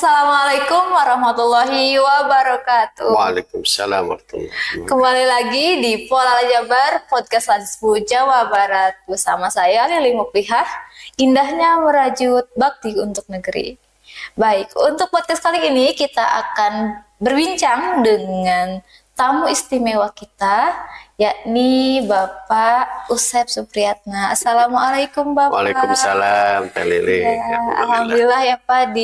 Assalamualaikum warahmatullahi wabarakatuh. Waalaikumsalam warahmatullahi wabarakatuh. Kembali lagi di Pola Jabar, podcast Lazisbu Jawa Barat. Bersama saya Lili Muklihah, indahnya merajut bakti untuk negeri. Baik, untuk podcast kali ini kita akan berbincang dengan tamu istimewa kita, yakni Bapak Usep Supriyatna. Assalamualaikum Bapak. Waalaikumsalam Teh Lili. Ya, alhamdulillah ya Pak,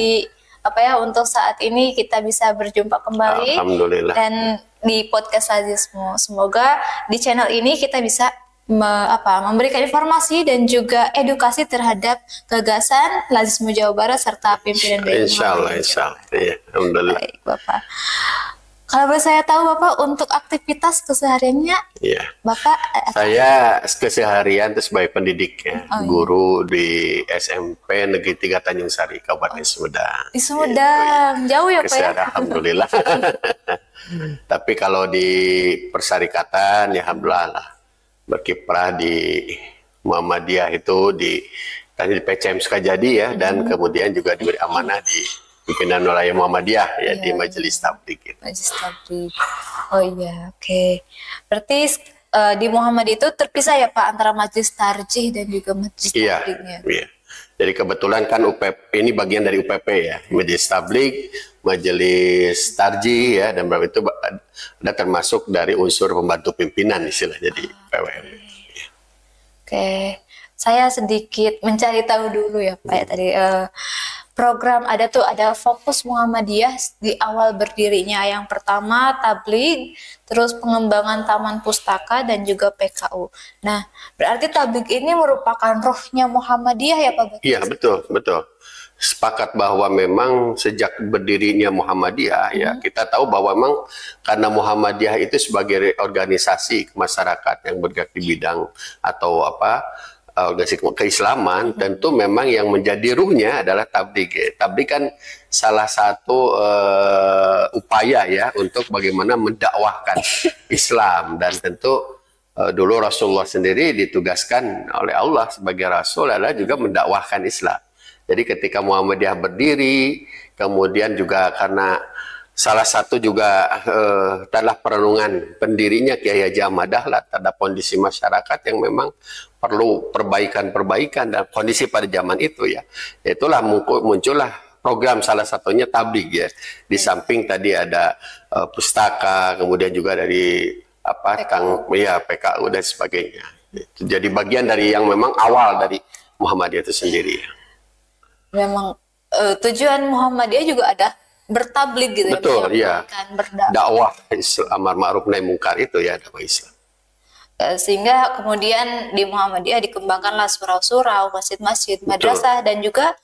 untuk saat ini kita bisa berjumpa kembali. Alhamdulillah. Dan di podcast Lazismu, semoga di channel ini kita bisa memberikan informasi dan juga edukasi terhadap gagasan Lazismu Jawa Barat serta pimpinan dari Insyaallah. Ya, alhamdulillah. Baik, Bapak. Kalau boleh saya tahu Bapak, untuk aktivitas kesehariannya, ya. Bapak Saya keseharian itu sebagai pendidik ya, guru di SMP Negeri 3 Tanjung Sari, Kabupaten Sumedang. di Sumedang, jauh ya Pak ya? Alhamdulillah. Tapi kalau di persyarikatan, ya alhamdulillah lah. Berkiprah di Muhammadiyah itu tadi di PCM Sukajadi ya, dan kemudian juga diberi amanah di pimpinan wilayah Muhammadiyah ya, di Majelis Tabligh gitu. Majelis Tabligh. Oh iya, oke. Berarti di Muhammadiyah itu terpisah ya Pak antara Majelis Tarjih dan juga Majelis Tablighnya. Iya. Jadi kebetulan kan UPP ini bagian dari UPP ya, Majelis Tabligh, Majelis Tarjih ya, dan berapa itu ada termasuk dari unsur pembantu pimpinan istilah jadi PWM. Oke. Saya sedikit mencari tahu dulu ya Pak ya tadi program ada fokus Muhammadiyah di awal berdirinya. Yang pertama tabligh, terus pengembangan taman pustaka dan juga PKU. Nah, berarti tabligh ini merupakan rohnya Muhammadiyah ya Pak? Iya, betul. Sepakat bahwa memang sejak berdirinya Muhammadiyah ya, kita tahu bahwa memang karena Muhammadiyah itu sebagai organisasi masyarakat yang bergerak di bidang atau organisasi keislaman, tentu memang yang menjadi ruhnya adalah tabligh. Tabligh kan salah satu upaya ya untuk bagaimana mendakwahkan Islam, dan tentu dulu Rasulullah sendiri ditugaskan oleh Allah sebagai Rasul adalah juga mendakwahkan Islam. Jadi ketika Muhammadiyah berdiri, kemudian juga karena salah satu juga adalah perenungan pendirinya Kiai Haji Ahmad Dahlan terhadap kondisi masyarakat yang memang perlu perbaikan dan kondisi pada zaman itu ya. Itulah muncullah program salah satunya tabligh ya. Di samping tadi ada pustaka, kemudian juga dari PKU dan sebagainya. Itu jadi bagian dari yang memang awal dari Muhammadiyah itu sendiri. Memang tujuan Muhammadiyah juga ada bertabligh gitu. Betul, ya. Dakwah amar ma'ruf nahi mungkar itu ya, dakwah Islam. Sehingga kemudian di Muhammadiyah dikembangkanlah surau-surau, masjid-masjid, madrasah, dan juga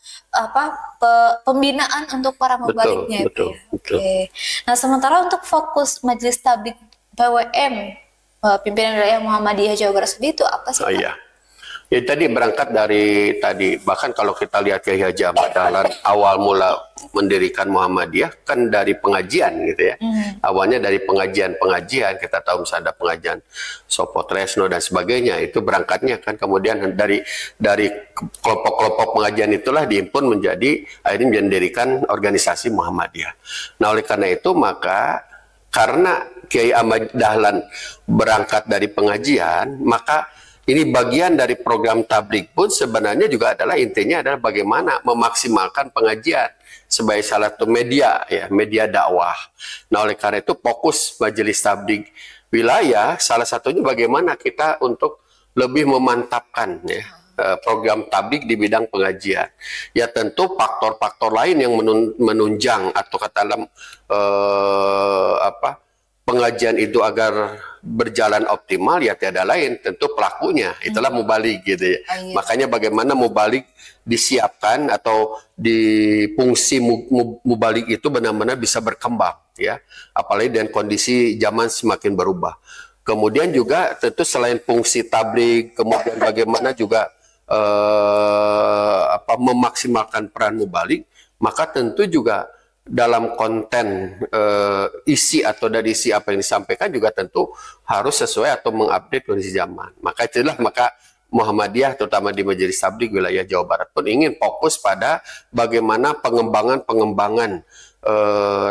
pembinaan untuk para mubaliknya. Betul. Oke. Nah, sementara untuk fokus Majelis Tabligh PWM, pimpinan wilayah Muhammadiyah Jawa Barat sendiri itu apa sih? Iya. Ya tadi berangkat dari bahkan kalau kita lihat Kiai Haji Ahmad Dahlan awal mula mendirikan Muhammadiyah kan dari pengajian gitu ya. Awalnya dari pengajian kita tahu misalnya ada pengajian Sopotresno dan sebagainya, itu berangkatnya kan, kemudian dari kelompok-kelompok pengajian itulah diimpun menjadi akhirnya mendirikan organisasi Muhammadiyah. Nah, oleh karena itu maka karena Kiai Ahmad Dahlan berangkat dari pengajian, maka ini bagian dari program tabligh pun sebenarnya juga adalah intinya adalah bagaimana memaksimalkan pengajian sebagai salah satu media ya, media dakwah. Nah, oleh karena itu fokus Majelis Tabligh wilayah salah satunya bagaimana kita untuk lebih memantapkan ya program tabligh di bidang pengajian. Ya tentu faktor-faktor lain yang menunjang atau kata dalam pengajian itu agar berjalan optimal ya tiada lain tentu pelakunya, itulah mubaligh gitu ya. Makanya bagaimana mubaligh disiapkan atau di fungsi mubaligh itu benar-benar bisa berkembang ya, apalagi dengan kondisi zaman semakin berubah. Kemudian juga tentu selain fungsi tabligh, kemudian bagaimana juga memaksimalkan peran mubaligh, maka tentu juga dalam konten isi atau dari isi apa yang disampaikan juga tentu harus sesuai atau mengupdate kondisi zaman. Maka Muhammadiyah terutama di Majelis Tabligh wilayah Jawa Barat pun ingin fokus pada bagaimana pengembangan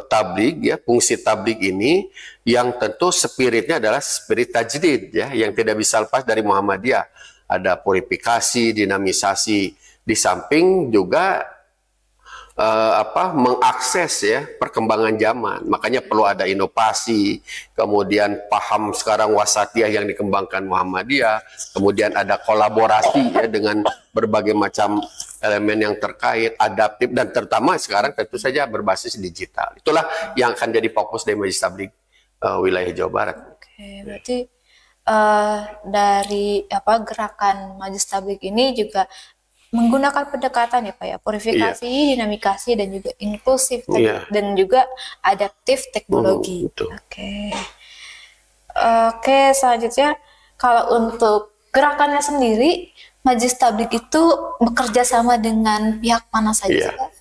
tabligh ya, fungsi tabligh ini yang tentu spiritnya adalah spirit tajdid ya, yang tidak bisa lepas dari Muhammadiyah. Ada purifikasi, dinamisasi, di samping juga mengakses ya perkembangan zaman. Makanya perlu ada inovasi, kemudian paham sekarang wasatiyah yang dikembangkan Muhammadiyah, kemudian ada kolaborasi ya dengan berbagai macam elemen yang terkait, adaptif, dan terutama sekarang tentu saja berbasis digital. Itulah yang akan jadi fokus dari Majelis Tabligh wilayah Jawa Barat. Oke, berarti dari gerakan Majelis Tabligh ini juga menggunakan pendekatan ya Pak ya, purifikasi, dinamikasi, dan juga inklusif dan juga adaptif teknologi. Oke. Oke, selanjutnya kalau untuk gerakannya sendiri, Majelis Tabligh itu bekerja sama dengan pihak mana saja Pak?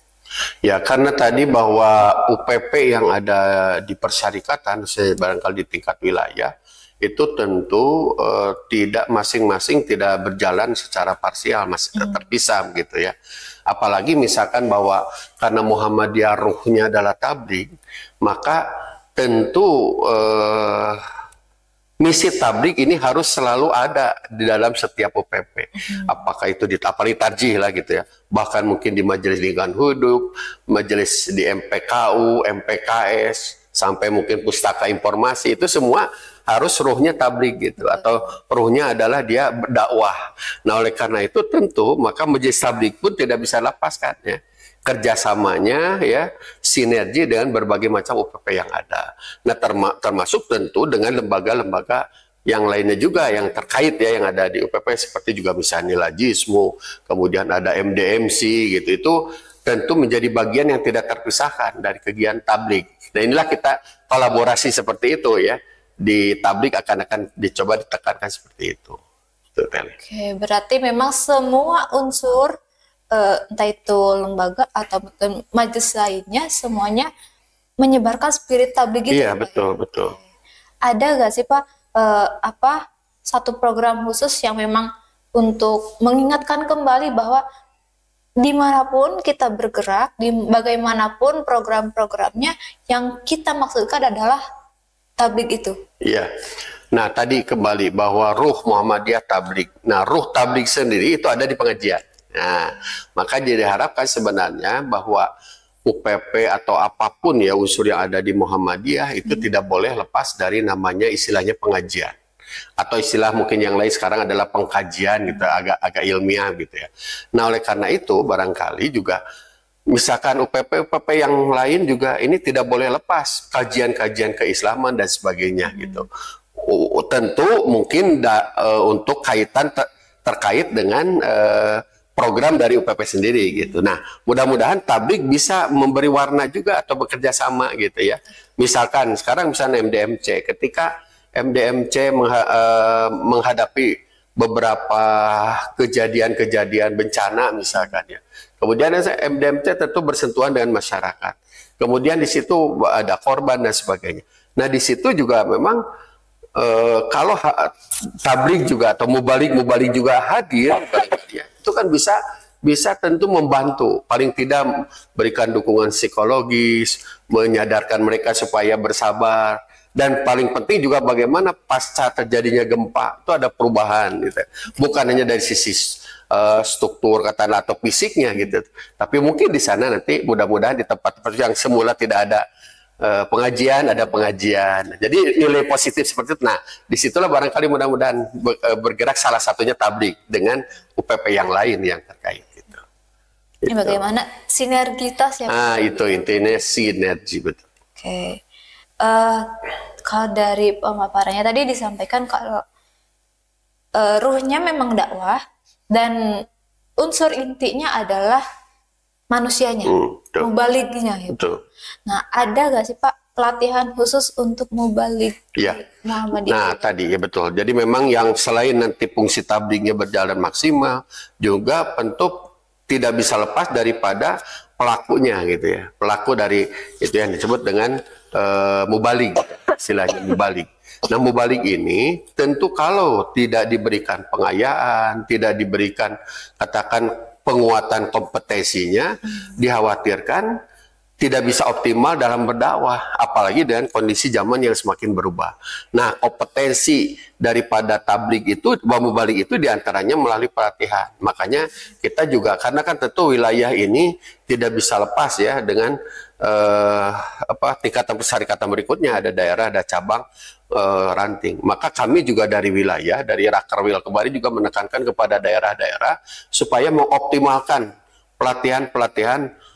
Ya, karena tadi bahwa UPP yang ada di persyarikatan, barangkali di tingkat wilayah, itu tentu tidak masing-masing tidak berjalan secara parsial, masih terpisah gitu ya. Apalagi misalkan bahwa karena Muhammadiyah ruhnya adalah tabligh, maka tentu misi tabligh ini harus selalu ada di dalam setiap UPP. Apakah itu di tarjih lah gitu ya. Bahkan mungkin di Majelis Lingkungan Hidup, majelis di MPKU, MPKS, sampai mungkin pustaka informasi, itu semua harus ruhnya tabligh gitu, atau ruhnya adalah dia berdakwah. Nah, oleh karena itu tentu maka Majelis Tabligh pun tidak bisa lepaskan ya kerjasamanya ya, sinergi dengan berbagai macam UPP yang ada. Nah, termasuk tentu dengan lembaga-lembaga yang lainnya juga yang terkait ya, yang ada di UPP, seperti juga misalnya Lajismu, kemudian ada MDMC gitu. Itu tentu menjadi bagian yang tidak terpisahkan dari kegiatan tabligh. Nah, inilah kita kolaborasi seperti itu ya. Di tabligh akan dicoba ditekankan seperti itu. Oke, berarti memang semua unsur entah itu lembaga atau majelis lainnya semuanya menyebarkan spirit tabligh gitu. Iya, betul. Ada nggak sih Pak satu program khusus yang memang untuk mengingatkan kembali bahwa dimanapun kita bergerak, di bagaimanapun program-programnya, yang kita maksudkan adalah tabligh itu? Iya. Nah, tadi kembali bahwa ruh Muhammadiyah tabligh. Nah, ruh tabligh sendiri itu ada di pengajian. Nah, maka diharapkan sebenarnya bahwa UPP atau apapun ya unsur yang ada di Muhammadiyah itu tidak boleh lepas dari namanya istilahnya pengajian. Atau istilah mungkin yang lain sekarang adalah pengkajian gitu, agak ilmiah gitu ya. Nah, oleh karena itu barangkali juga misalkan UPP yang lain juga ini tidak boleh lepas kajian-kajian keislaman dan sebagainya gitu. Tentu mungkin untuk kaitan terkait dengan program dari UPP sendiri gitu. Nah, mudah-mudahan tabligh bisa memberi warna juga atau bekerja sama gitu ya. Misalkan sekarang misalnya MDMC, ketika MDMC menghadapi beberapa kejadian-kejadian bencana misalkan ya. Kemudian MDMC tentu bersentuhan dengan masyarakat. Kemudian di situ ada korban dan sebagainya. Nah, di situ juga memang kalau tabligh juga atau mubalik juga hadir, ya, itu kan bisa tentu membantu, paling tidak berikan dukungan psikologis, menyadarkan mereka supaya bersabar, dan paling penting juga bagaimana pasca terjadinya gempa itu ada perubahan gitu. Bukan hanya dari sisi struktur katakanlah atau fisiknya gitu, tapi mungkin di sana nanti mudah-mudahan di tempat-tempat yang semula tidak ada pengajian, ada pengajian. Jadi nilai positif seperti itu. Nah, disitulah barangkali mudah-mudahan bergerak salah satunya tabligh dengan UPP yang lain yang terkait gitu. Ini bagaimana sinergitas ya? Ah, itu intinya sinergi, betul. Oke. Kalau dari pemaparannya tadi disampaikan kalau ruhnya memang dakwah dan unsur intinya adalah manusianya, mubalignya ya. Betul. Nah, ada nggak sih Pak pelatihan khusus untuk mubalig Muhammadiyah? Nah, tadi ya betul. Jadi memang yang selain nanti fungsi tablighnya berjalan maksimal, juga tentu tidak bisa lepas daripada pelakunya gitu ya. Pelaku dari itu yang disebut dengan mubalig. istilahnya mubalik. Nah, mubalik ini tentu kalau tidak diberikan pengayaan, tidak diberikan katakan penguatan kompetensinya, dikhawatirkan tidak bisa optimal dalam berdakwah, apalagi dengan kondisi zaman yang semakin berubah. Nah, kompetensi daripada tabligh itu, mubalik itu diantaranya melalui pelatihan. Makanya kita juga, karena kan tentu wilayah ini tidak bisa lepas ya dengan tingkatan persyarikatan berikutnya, ada daerah, ada cabang, ranting. Maka kami juga dari wilayah, dari Rakerwil kemarin juga menekankan kepada daerah-daerah supaya mengoptimalkan pelatihan-pelatihan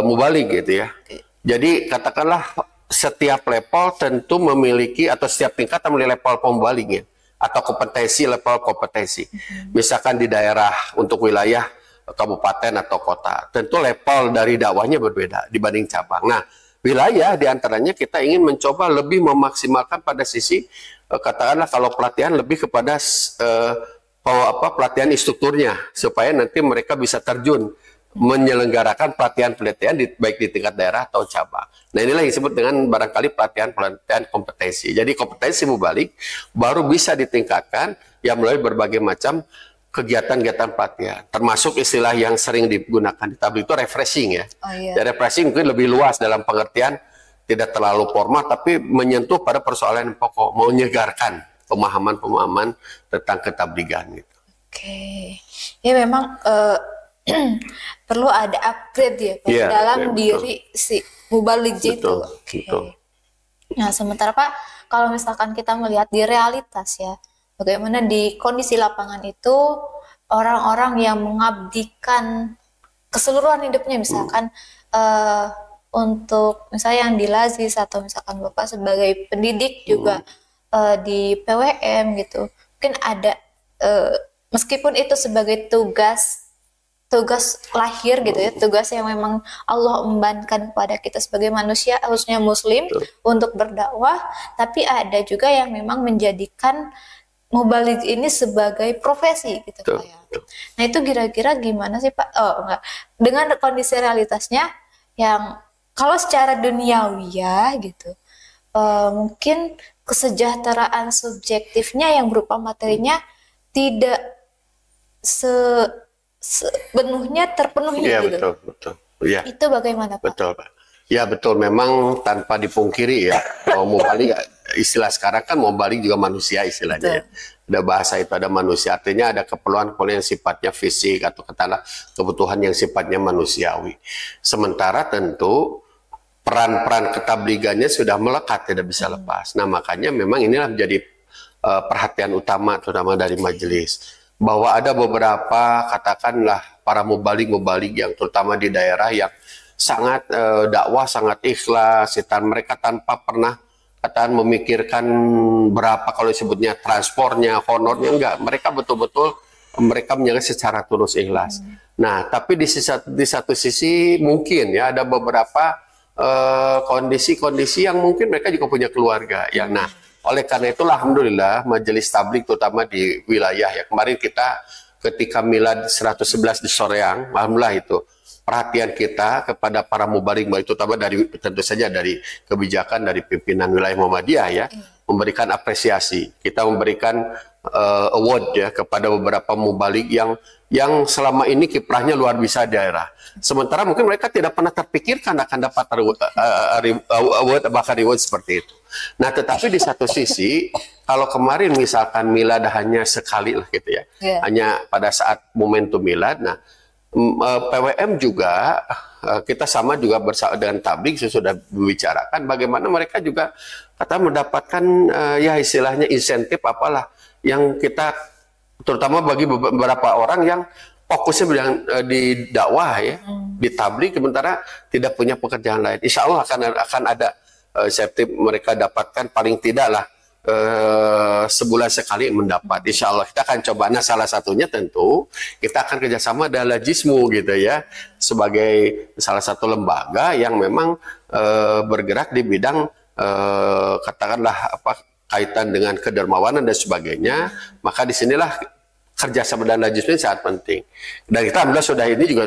mubalik gitu ya. Jadi katakanlah setiap level tentu memiliki atau setiap tingkat memiliki level pemubaliknya atau kompetensi, level kompetensi. Misalkan di daerah untuk wilayah kabupaten atau kota, tentu level dari dakwahnya berbeda dibanding cabang. Nah, wilayah diantaranya kita ingin mencoba lebih memaksimalkan pada sisi katakanlah kalau pelatihan lebih kepada pelatihan instrukturnya supaya nanti mereka bisa terjun menyelenggarakan pelatihan-pelatihan baik di tingkat daerah atau cabang. Nah, inilah yang disebut dengan barangkali pelatihan-pelatihan kompetensi. Jadi kompetensi mubalik baru bisa ditingkatkan yang melalui berbagai macam kegiatan-kegiatan pelatihan. Termasuk istilah yang sering digunakan di tabligh itu refreshing ya. Oh, iya. Ya, refreshing mungkin lebih luas dalam pengertian tidak terlalu formal tapi menyentuh pada persoalan yang pokok, menyegarkan pemahaman-pemahaman tentang ketablighan gitu. Oke. Ya memang perlu ada upgrade ya Pak, dalam diri si mubalik itu. Betul. Nah, sementara Pak, kalau misalkan kita melihat di realitas ya, bagaimana di kondisi lapangan itu orang-orang yang mengabdikan keseluruhan hidupnya, misalkan untuk misalnya yang di Lazis atau misalkan Bapak sebagai pendidik juga di PWM gitu, mungkin ada meskipun itu sebagai tugas lahir gitu ya, tugas yang memang Allah embankan kepada kita sebagai manusia, khususnya muslim, untuk berdakwah, tapi ada juga yang memang menjadikan mubalik ini sebagai profesi gitu Pak ya. Nah, itu kira-kira gimana sih Pak? Dengan kondisi realitasnya yang kalau secara duniawi ya gitu, mungkin kesejahteraan subjektifnya yang berupa materinya tidak sepenuhnya terpenuhi ya, gitu. Betul. Ya. Itu bagaimana Pak? Betul Pak. Ya betul, memang tanpa dipungkiri ya, mau balik istilah sekarang kan mau balik juga manusia istilahnya. Ada bahasa itu ada manusia, artinya ada keperluan-keperluan yang sifatnya fisik atau kebutuhan yang sifatnya manusiawi. Sementara tentu peran-peran ketablighannya sudah melekat, tidak bisa lepas. Nah, makanya memang inilah menjadi perhatian utama terutama dari majelis, bahwa ada beberapa katakanlah para mubalik yang terutama di daerah yang sangat dakwah sangat ikhlas, mereka tanpa pernah memikirkan berapa kalau disebutnya transportnya, honornya, enggak, mereka betul-betul mereka menjaga secara tulus ikhlas. Nah, tapi di satu sisi mungkin ya ada beberapa kondisi-kondisi yang mungkin mereka juga punya keluarga ya. Nah, oleh karena itulah alhamdulillah majelis tabligh terutama di wilayah ya, kemarin kita ketika milad 111 di Soreang, alhamdulillah itu perhatian kita kepada para mubalik, terutama dari tentu saja dari kebijakan dari pimpinan wilayah Muhammadiyah ya, memberikan apresiasi. Kita memberikan award ya kepada beberapa mubalik yang selama ini kiprahnya luar biasa di daerah. Sementara mungkin mereka tidak pernah terpikirkan akan dapat award bahkan reward seperti itu. Nah, tetapi di satu sisi kalau kemarin misalkan milad hanya sekali lah gitu ya, hanya pada saat momentum milad. Nah, PWM juga kita sama juga bersama dengan tabligh sudah membicarakan bagaimana mereka juga mendapatkan ya istilahnya insentif apalah yang kita terutama bagi beberapa orang yang fokusnya di dakwah ya, di tabligh sementara tidak punya pekerjaan lain. Insya Allah akan ada insentif mereka dapatkan paling tidak lah sebulan sekali mendapat. Insya Allah kita akan coba. Nah, salah satunya tentu kita akan kerjasama dengan Lajismu gitu ya, sebagai salah satu lembaga yang memang bergerak di bidang katakanlah kaitan dengan kedermawanan dan sebagainya. Maka disinilah kerjasama dengan Lajismu ini sangat penting. Dan kita alhamdulillah sudah ini juga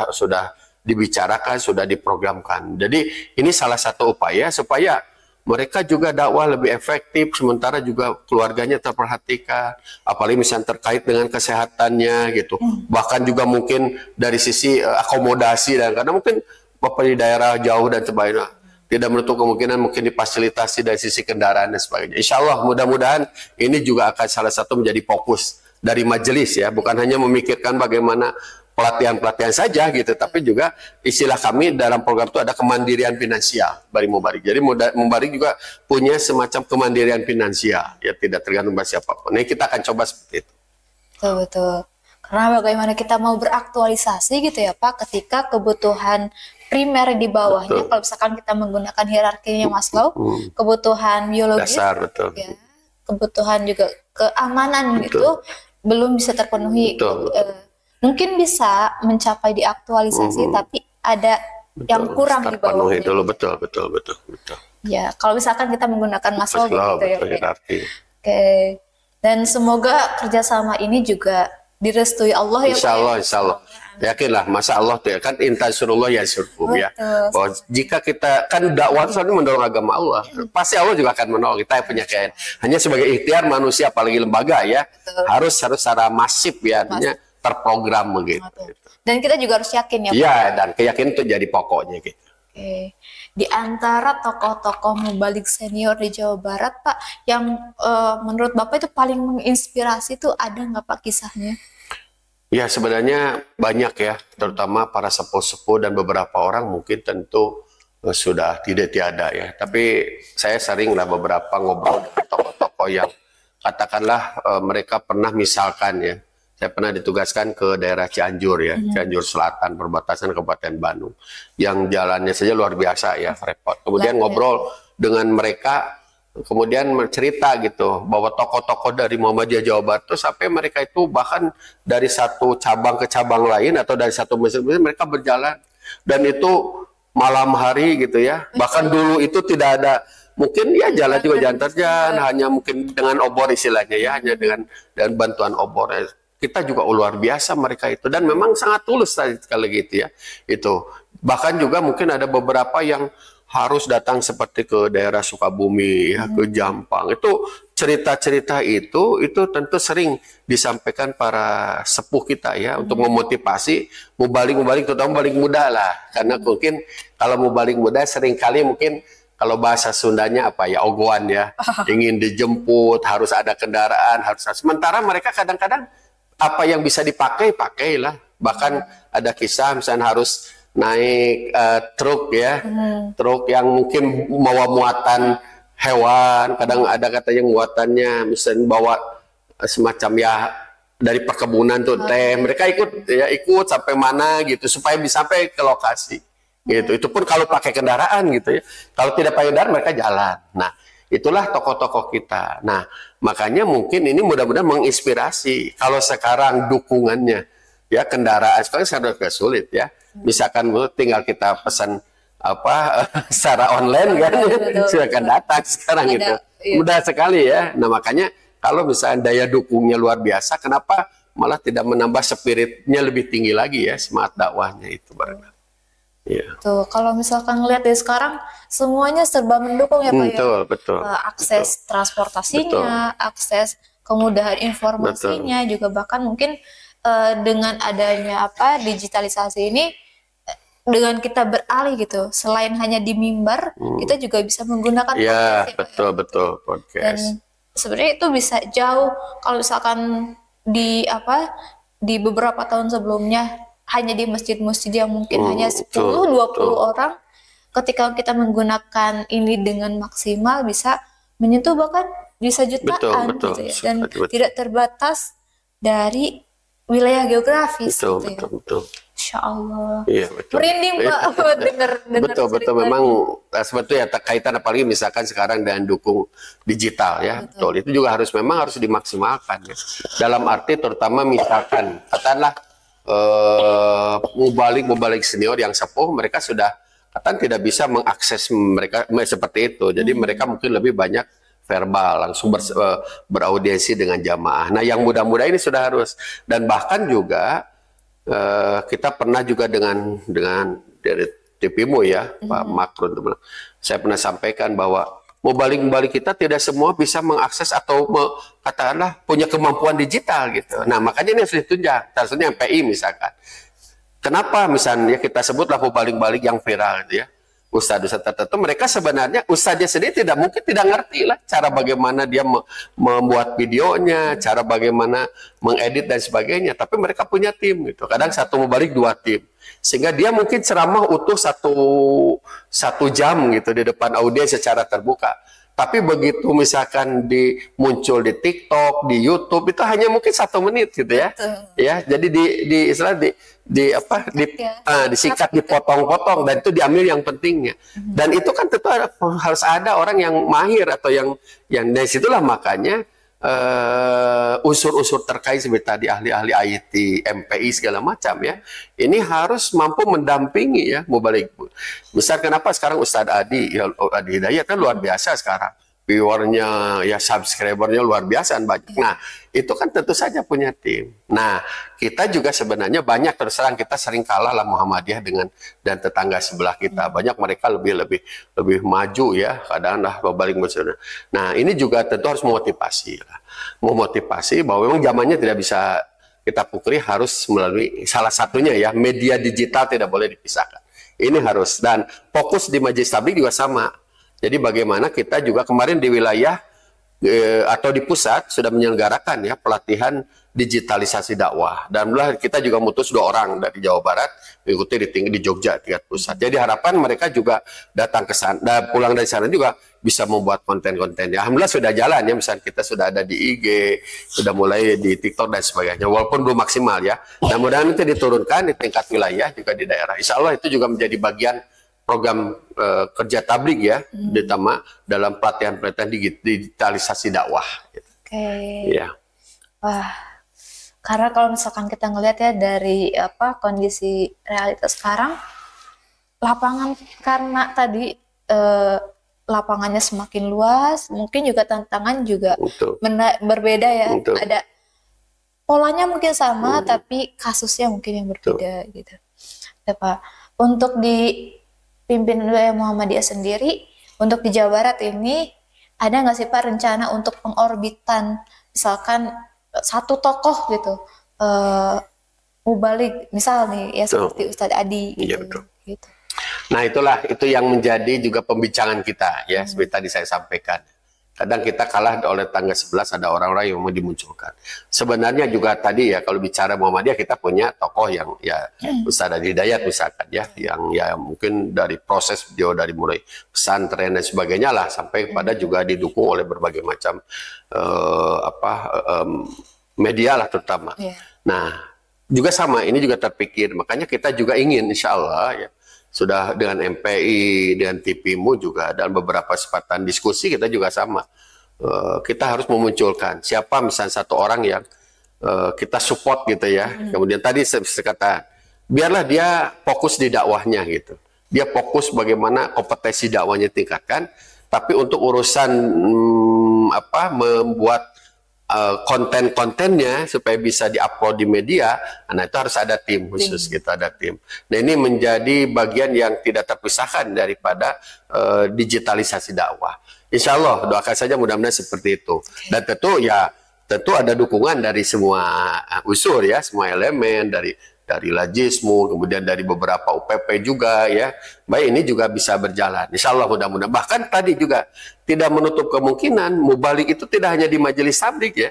sudah dibicarakan, sudah diprogramkan. Jadi ini salah satu upaya supaya mereka juga dakwah lebih efektif, sementara juga keluarganya terperhatikan, apalagi misalnya terkait dengan kesehatannya gitu. Bahkan juga mungkin dari sisi akomodasi, dan karena mungkin Bapak di daerah jauh dan sebagainya, tidak menutup kemungkinan mungkin difasilitasi dari sisi kendaraan dan sebagainya. Insya Allah mudah-mudahan ini juga akan salah satu menjadi fokus dari majelis ya, bukan hanya memikirkan bagaimana pelatihan-pelatihan saja gitu, tapi juga istilah kami dalam program itu ada kemandirian finansial bari Mubarik. Jadi Mubarik juga punya semacam kemandirian finansial ya, tidak tergantung pada siapapun. Nah, kita akan coba seperti itu. Betul, betul. Karena bagaimana kita mau beraktualisasi gitu ya Pak, ketika kebutuhan primer di bawahnya, kalau misalkan kita menggunakan hierarkinya Maslow, kebutuhan biologis, dasar, betul. Ya, kebutuhan juga keamanan itu belum bisa terpenuhi. Mungkin bisa mencapai diaktualisasi, tapi ada yang kurang di bawahnya. Dulu, betul. Ya, kalau misalkan kita menggunakan Maslow gitu ya. Oke. Dan semoga kerjasama ini juga direstui Allah ya Pak. Insya Allah. Yakinlah, masa Allah tuh ya kan intasurullah ya surkum ya. Bahwa jika kita kan dakwah itu selalu mendorong agama Allah, pasti Allah juga akan menolong kita punya kayak. Hanya sebagai ikhtiar manusia, apalagi lembaga ya, harus secara masif ya, artinya terprogram begitu. Dan kita juga harus yakin ya Pak. Iya, dan keyakinan itu jadi pokoknya gitu. Oke. Di antara tokoh-tokoh mubalik senior di Jawa Barat Pak, yang menurut Bapak itu paling menginspirasi itu ada nggak Pak kisahnya? Ya sebenarnya banyak ya, terutama para sepuh-sepuh dan beberapa orang mungkin tentu sudah tidak tiada ya. Tapi saya sering lah beberapa ngobrol dengan tokoh-tokoh yang katakanlah mereka pernah misalkan ya, saya pernah ditugaskan ke daerah Cianjur ya, Cianjur Selatan, perbatasan Kabupaten Bandung, yang jalannya saja luar biasa ya, repot. Kemudian ngobrol dengan mereka, kemudian cerita gitu bahwa tokoh-tokoh dari Muhammadiyah Jawa Barat itu sampai mereka itu bahkan dari satu cabang ke cabang lain atau dari satu masjid mereka berjalan, dan itu malam hari gitu ya. Bahkan dulu itu tidak ada, mungkin ya jalan juga jalan terjal, hanya mungkin dengan obor istilahnya ya, hanya dengan bantuan obor. Kita juga luar biasa mereka itu, dan memang sangat tulus sekali gitu ya. Itu bahkan juga mungkin ada beberapa yang harus datang seperti ke daerah Sukabumi ya, ke Jampang. Itu cerita-cerita itu tentu sering disampaikan para sepuh kita ya, untuk memotivasi mubalik terutama mubalik muda lah. Karena mungkin kalau mubalik muda seringkali mungkin kalau bahasa Sundanya apa ya, ogoan ya, ingin dijemput, harus ada kendaraan, harus. Sementara mereka kadang-kadang apa yang bisa dipakai, pakailah. Bahkan ada kisah misalnya harus naik truk ya, truk yang mungkin membawa muatan hewan, kadang ada katanya muatannya misalnya bawa semacam ya dari perkebunan tuh teh, mereka ikut sampai mana gitu supaya bisa sampai ke lokasi gitu. Itu pun kalau pakai kendaraan gitu ya, kalau tidak pakai kendaraan mereka jalan. Nah itulah tokoh-tokoh kita. Nah makanya mungkin ini mudah-mudahan menginspirasi. Kalau sekarang dukungannya ya, kendaraan sekarang sangat sulit ya. Misalkan tinggal kita pesan apa secara online kan, silakan datang sekarang gitu. Mudah sekali ya. Nah makanya kalau misalnya daya dukungnya luar biasa, kenapa malah tidak menambah spiritnya lebih tinggi lagi ya, semangat dakwahnya itu barangkali. Ya. Tuh, kalau misalkan ngelihat dari sekarang semuanya serba mendukung ya Pak ya. Betul. Akses transportasinya, akses kemudahan informasinya, juga bahkan mungkin dengan adanya digitalisasi ini, dengan kita beralih gitu, selain hanya di mimbar, kita juga bisa menggunakan podcast ya, betul Dan podcast. sebenarnya itu bisa jauh kalau misalkan di beberapa tahun sebelumnya hanya di masjid-masjid yang mungkin hanya 10-20 orang, ketika kita menggunakan ini dengan maksimal bisa menyentuh bahkan bisa jutaan gitu ya, dan tidak terbatas dari wilayah geografis. Betul. Insya Allah. Iya, betul. Merinding Pak dengar betul memang sebetulnya kaitan apalagi misalkan sekarang dengan dukung digital ya. Betul. Itu juga harus dimaksimalkan ya. Dalam arti terutama misalkan katakanlah mubalik senior yang sepuh, mereka sudah tidak bisa mengakses mereka seperti itu. Jadi mereka mungkin lebih banyak verbal, langsung beraudiensi dengan jamaah. Nah yang muda-muda ini sudah harus, dan bahkan juga kita pernah juga dengan dari TPMU ya, Pak Makrun, saya pernah sampaikan bahwa mubalik-mubalik kita tidak semua bisa mengakses atau katakanlah punya kemampuan digital gitu. Nah, makanya ini harus ditunjang. Contohnya MPI misalkan. Kenapa misalnya kita sebutlah mubalik-mubalik yang viral gitu ya. Ustadz-ustadz tertentu, mereka sebenarnya ustadznya sendiri tidak mungkin tidak ngerti lah cara bagaimana dia membuat videonya, cara bagaimana mengedit dan sebagainya. Tapi mereka punya tim gitu. Kadang satu mubalik 2 tim, sehingga dia mungkin ceramah utuh satu jam gitu di depan audiens secara terbuka. Tapi begitu misalkan muncul di TikTok, di YouTube itu hanya mungkin 1 menit gitu ya. Betul. Ya, jadi disikat, dipotong-potong dan itu diambil yang pentingnya. Dan itu kan tentu harus ada orang yang mahir atau yang dari situlah makanya unsur-unsur terkait seperti tadi ahli-ahli IT, MPI segala macam ya. Ini harus mampu mendampingi ya mubalik. Misal kenapa sekarang Ustadz Adi Hidayat kan luar biasa sekarang. Viewernya ya subscribernya luar biasa banyak. Nah, itu kan tentu saja punya tim. Nah, kita juga sebenarnya banyak terserang kita sering kalah lah Muhammadiyah dan tetangga sebelah kita. Banyak mereka lebih maju ya, kadang-kadang berbalik maksudnya. Nah, ini juga tentu harus memotivasi lah. Memotivasi bahwa memang zamannya tidak bisa kita pukuli, harus melalui salah satunya ya media digital tidak boleh dipisahkan. Ini harus, dan fokus di Majelis Tabligh juga sama. Jadi bagaimana kita juga kemarin di wilayah atau di pusat sudah menyelenggarakan ya pelatihan digitalisasi dakwah. Dan kita juga mutus 2 orang dari Jawa Barat mengikuti di Jogja tingkat pusat. Jadi harapan mereka juga datang ke sana, dan pulang dari sana juga bisa membuat konten-konten. Ya, alhamdulillah sudah jalan ya, misalnya kita sudah ada di IG, sudah mulai di TikTok dan sebagainya. Walaupun belum maksimal ya. Dan mudah-mudahan itu diturunkan di tingkat wilayah juga di daerah. Insya Allah itu juga menjadi bagian program kerja tabligh ya, terutama dalam pelatihan-pelatihan digitalisasi dakwah. Gitu. Oke. Ya. Wah, karena kalau misalkan kita ngelihat ya dari kondisi realitas sekarang, lapangan karena tadi lapangannya semakin luas, mungkin juga tantangan juga berbeda ya. Betul. Ada polanya mungkin sama, tapi kasusnya mungkin yang berbeda gitu. Ya, Pak. Untuk di pimpinan wilayah Muhammadiyah sendiri, untuk di Jawa Barat ini ada nggak sih Pak rencana untuk pengorbitan misalkan satu tokoh gitu, mubalik misal nih ya seperti Ustadz Adi gitu. Iya, betul. Gitu. Nah itu yang menjadi juga pembincangan kita ya, seperti tadi saya sampaikan. Kadang kita kalah oleh tangga 11, ada orang-orang yang mau dimunculkan. Sebenarnya juga tadi ya kalau bicara Muhammadiyah kita punya tokoh yang ya Ustadz Adi Hidayat misalkan ya, yang ya mungkin dari proses beliau dari mulai pesantren dan sebagainya lah sampai pada juga didukung oleh berbagai macam media lah terutama. Nah juga sama, ini juga terpikir, makanya kita juga ingin insya Allah ya sudah dengan MPI, dengan TPMU juga, dan beberapa kesempatan diskusi kita juga sama. Kita harus memunculkan siapa misalnya satu orang yang kita support gitu ya. Kemudian tadi saya kata, biarlah dia fokus di dakwahnya gitu. Dia fokus bagaimana kompetensi dakwahnya tingkatkan, tapi untuk urusan membuat konten-kontennya supaya bisa diupload di media, nah itu harus ada tim khusus, kita ada tim. Nah ini menjadi bagian yang tidak terpisahkan daripada digitalisasi dakwah. Insya Allah doakan saja mudah-mudahan seperti itu. Dan tentu ada dukungan dari semua unsur ya, semua elemen dari Lajismu, kemudian dari beberapa UPP juga ya. Baik, ini juga bisa berjalan. Insya Allah mudah-mudahan. Bahkan tadi juga tidak menutup kemungkinan mubalik itu tidak hanya di majelis tabligh ya.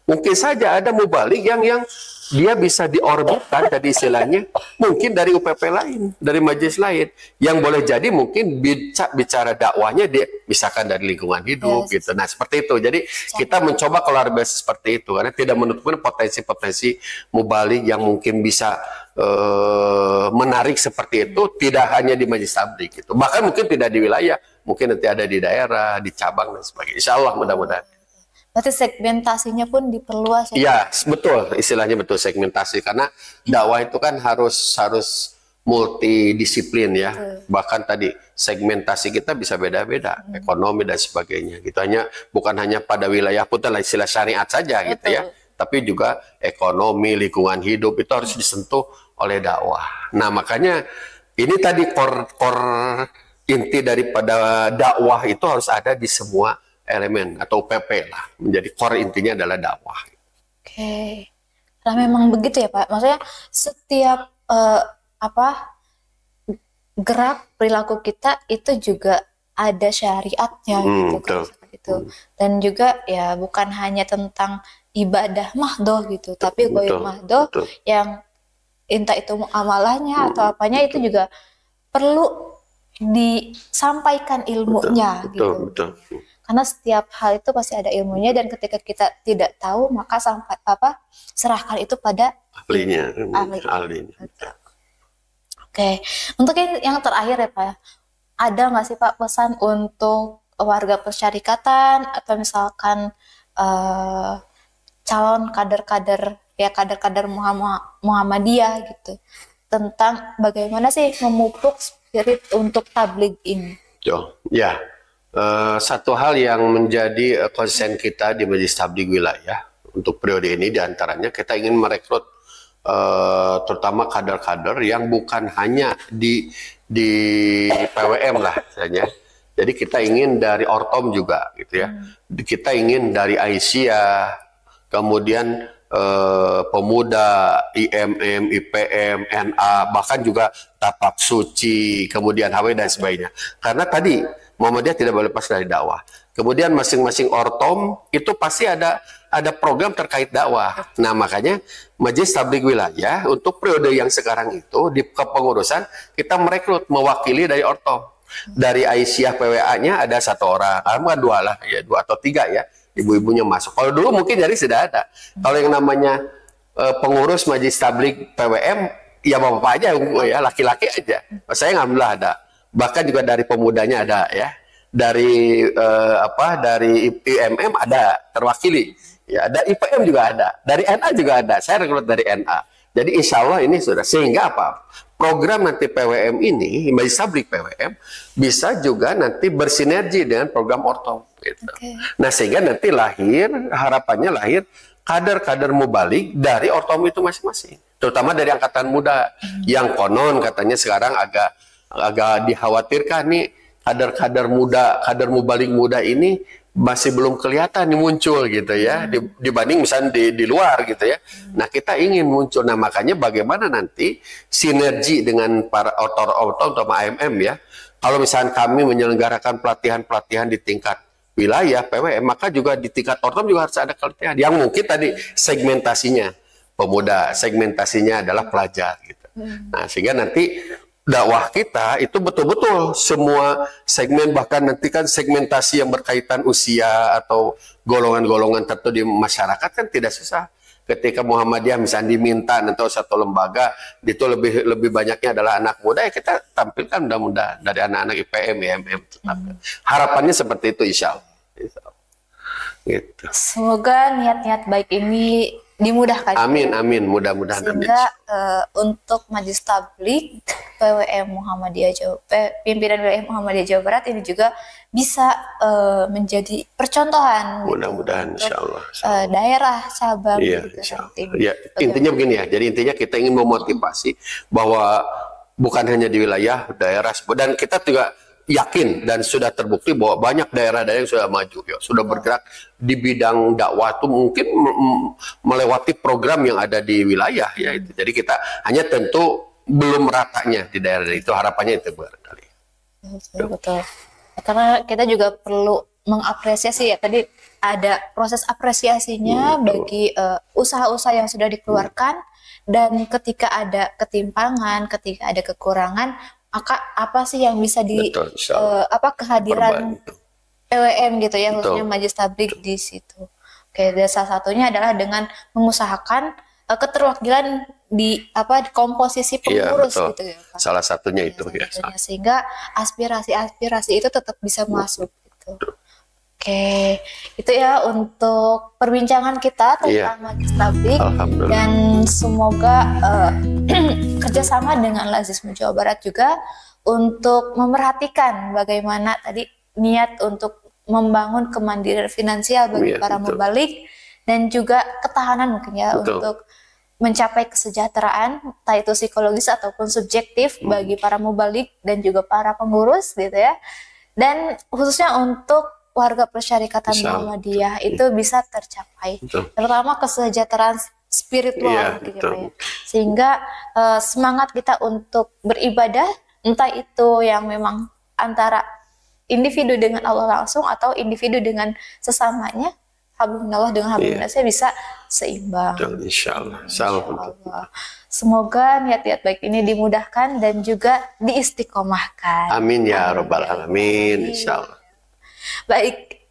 Mungkin saja ada mubalik yang dia bisa diorbitkan tadi istilahnya, mungkin dari UPP lain, dari majelis lain, yang boleh jadi mungkin bicara dakwahnya dia misalkan dari lingkungan hidup gitu. Nah seperti itu. Jadi kita mencoba kolaborasi seperti itu karena tidak menutup potensi-potensi mubalik yang mungkin bisa menarik seperti itu, tidak hanya di majelis tabligh gitu. Bahkan mungkin tidak di wilayah, mungkin nanti ada di daerah, di cabang dan sebagainya. Insya Allah mudah-mudahan. Berarti segmentasinya pun diperluas ya? Iya, betul. Istilahnya betul segmentasi. Karena dakwah itu kan harus multidisiplin ya. Bahkan tadi segmentasi kita bisa beda-beda. Ekonomi dan sebagainya. Gitu. Bukan hanya pada wilayah pun istilah syariat saja gitu ya. Tapi juga ekonomi, lingkungan hidup itu harus disentuh oleh dakwah. Nah makanya ini tadi core inti daripada dakwah itu harus ada di semua elemen atau PP lah. Menjadi core intinya adalah dakwah. Oke. Nah, memang begitu ya Pak. Maksudnya setiap gerak perilaku kita itu juga ada syariatnya gitu kan, itu. Dan juga ya bukan hanya tentang ibadah mahdoh gitu, tapi goib mahdoh yang entah itu amalahnya atau apanya itu juga perlu disampaikan ilmunya gitu. Karena setiap hal itu pasti ada ilmunya, dan ketika kita tidak tahu maka serahkan itu pada ahlinya. Oke, untuk yang terakhir ya Pak, ada nggak sih Pak pesan untuk warga persyarikatan atau misalkan calon kader-kader Muhammadiyah gitu, tentang bagaimana sih memupuk spirit untuk tabligh ini? Satu hal yang menjadi konsen kita di Majelis Tabligh Wilayah untuk periode ini diantaranya kita ingin merekrut terutama kader-kader yang bukan hanya di PWM lah misalnya. Jadi kita ingin dari Ortom juga gitu ya. Kita ingin dari Aisyah, kemudian pemuda, IMM, IPM, NA, bahkan juga Tapak Suci, kemudian HW dan sebagainya. Karena tadi Muhammadiyah tidak boleh lepas dari dakwah. Kemudian masing-masing Ortom itu pasti ada program terkait dakwah. Nah, makanya Majelis Tabligh Wilayah untuk periode yang sekarang itu di kepengurusan kita merekrut mewakili dari Ortom. Dari Aisyah PWA-nya ada 1 orang, dua lah ya, 2 atau 3 ya, ibu-ibunya masuk. Kalau dulu mungkin jadi sudah ada. Kalau yang namanya pengurus Majelis Tabligh PWM ya bapak-bapak aja ya, laki-laki aja. Saya alhamdulillah ada. Bahkan juga dari pemudanya ada ya. Dari dari IMM ada terwakili. Ya, ada IPM juga ada, dari NA juga ada. Saya rekrut dari NA. Jadi insya Allah ini sudah, sehingga apa? Program nanti PWM ini, Majelis Tabligh PWM, bisa juga nanti bersinergi dengan program Ortom. Gitu. Nah, sehingga nanti harapannya lahir kader-kader mubalik dari Ortom itu masing-masing. Terutama dari angkatan muda, yang konon katanya sekarang agak dikhawatirkan nih, kader-kader muda, kader mubalik muda ini masih belum kelihatan nih muncul gitu ya, dibanding misalnya di luar gitu ya. Nah, kita ingin muncul. Nah, makanya bagaimana nanti sinergi dengan para Ortom atau AMM ya. Kalau misalnya kami menyelenggarakan pelatihan-pelatihan di tingkat wilayah PWM, maka juga di tingkat Ortom juga harus ada pelatihan yang mungkin tadi segmentasinya pemuda, segmentasinya adalah pelajar gitu. Nah, sehingga nanti dakwah kita itu betul-betul semua segmen, bahkan nanti kan segmentasi yang berkaitan usia atau golongan-golongan tertentu di masyarakat kan tidak susah. Ketika Muhammadiyah misalnya diminta atau satu lembaga itu lebih banyaknya adalah anak muda, ya kita tampilkan mudah-mudahan dari anak-anak IPM, IMM. Harapannya seperti itu insya Allah. Gitu. Semoga niat-niat baik ini dimudahkan. Amin, mudah-mudahan. Sehingga untuk Majelis Tabligh PWM pimpinan wilayah Muhammadiyah Jawa Barat ini juga bisa menjadi percontohan. Mudah-mudahan insya Allah. Daerah cabang. Iya, ya, intinya begini ya. Jadi intinya kita ingin memotivasi bahwa bukan hanya di wilayah daerah, dan kita juga yakin dan sudah terbukti bahwa banyak daerah-daerah yang sudah maju ya, sudah bergerak di bidang dakwah itu mungkin melewati program yang ada di wilayah ya itu. Jadi kita hanya tentu belum ratanya di daerah itu, harapannya itu barangkali. Betul. Karena kita juga perlu mengapresiasi ya, tadi ada proses apresiasinya bagi usaha-usaha yang sudah dikeluarkan, dan ketika ada ketimpangan, ketika ada kekurangan, maka apa sih yang bisa kehadiran PWM gitu ya, khususnya Majelis Tabligh di situ. Oke, dan salah satunya adalah dengan mengusahakan keterwakilan di komposisi pengurus gitu ya Pak. Salah satunya itu ya. Sehingga aspirasi-aspirasi itu tetap bisa masuk gitu. Oke, itu ya untuk perbincangan kita tentang Majelis Tabligh, dan semoga kerjasama dengan Lazismu Jawa Barat juga untuk memerhatikan bagaimana tadi niat untuk membangun kemandirian finansial bagi para mubalik, dan juga ketahanan mungkin ya untuk mencapai kesejahteraan, entah itu psikologis ataupun subjektif bagi para mubalik dan juga para pengurus gitu ya. Dan khususnya untuk warga persyarikatan Muhammadiyah itu bisa tercapai. Terutama kesejahteraan spiritual gitu Pak ya. Sehingga semangat kita untuk beribadah, entah itu yang memang antara individu dengan Allah langsung atau individu dengan sesamanya, hablumillah dengan hablumillah, saya bisa seimbang. Insya Allah. Semoga niat-niat baik ini dimudahkan dan juga diistiqomahkan. Amin ya Rabbal Alamin. Insya Allah. Baik,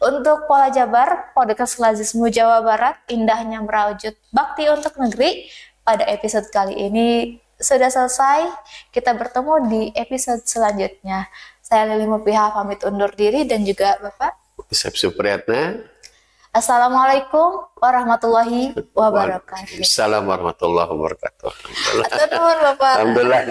untuk Pola Jabar, podcast Lazismu Jawa Barat, indahnya merajut bakti untuk negeri, pada episode kali ini sudah selesai. Kita bertemu di episode selanjutnya. Saya Lili Mupiha pamit undur diri dan juga Bapak Usep Supriyatna. Assalamualaikum warahmatullahi wabarakatuh. Assalamualaikum warahmatullahi wabarakatuh. Alhamdulillah. Bapak. Alhamdulillah.